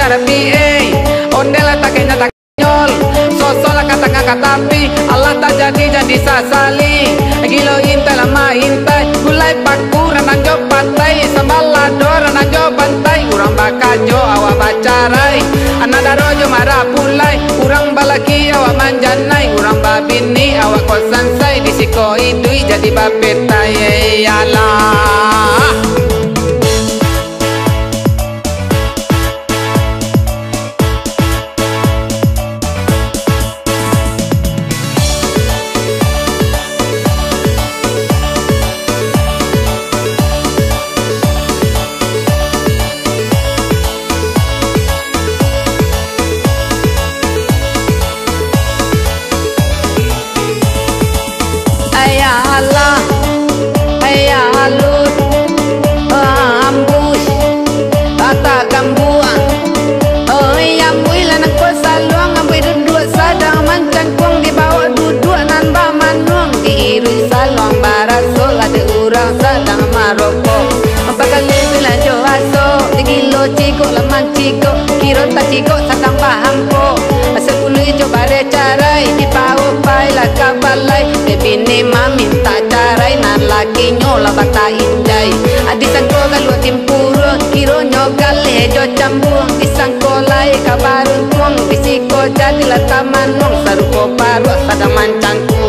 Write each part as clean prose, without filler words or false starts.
darapi ondela takenya tak nyol sosola kata tapi Allah tak jadi sasali gilo intai lama intai gulai pakuran anjo pantai sambalador anjo pantai urang bakajo awa bacarai anada rojo marah pulai urang balaki awa manjanai urang babini awa kosan sai disiko idui jadi bapetai yalah. Ciko laman ciko kiro tak ciko satang paham po sepuluh coba deh carai di pau pai lah kabalai bebini minta carai nan laki nyola bata indai adi sangko galu timpuru kiro nyogal lejo cambung di sangko lai kabarun tuang bisiko jadi lah taman nong saruko paru sadang mancangku.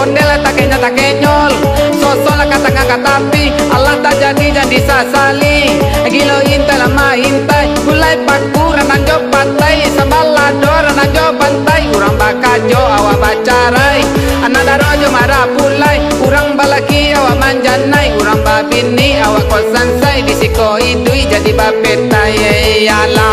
Ondela takenya takenyol sosola kata tapi Allah tak jadi sasali gilo intai lama intai gulai pakuran anjo pantai sambalador anjo pantai urang bakajo awa bacarai anada rojo marah pulai urang balaki awa manjanai urang babini awa kosan sai disiko idui jadi bapetai yalah.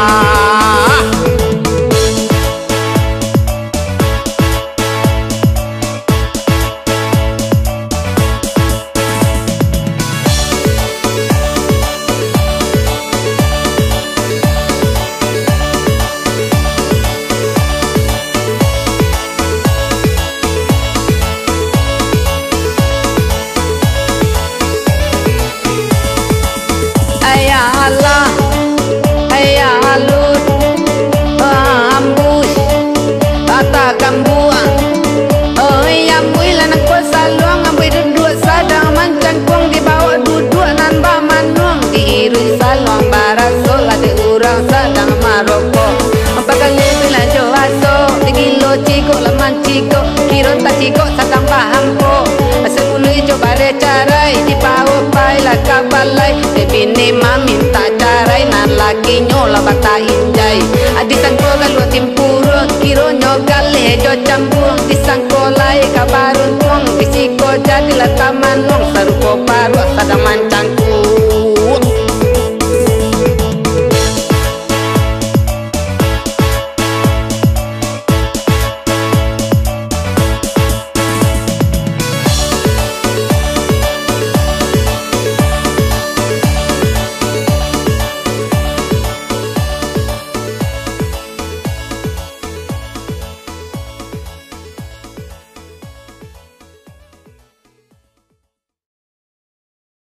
Ciko laman ciko kiro tak ciko satang paham po sepuluh coba deh carai di pau pai lah kabalai bebini minta carai nan laki nyola bata indai adi sangko galu timpuru kiro nyogal lejo cambung di sangko lai kabarun tuang bisiko jadi lah taman nong saruko paru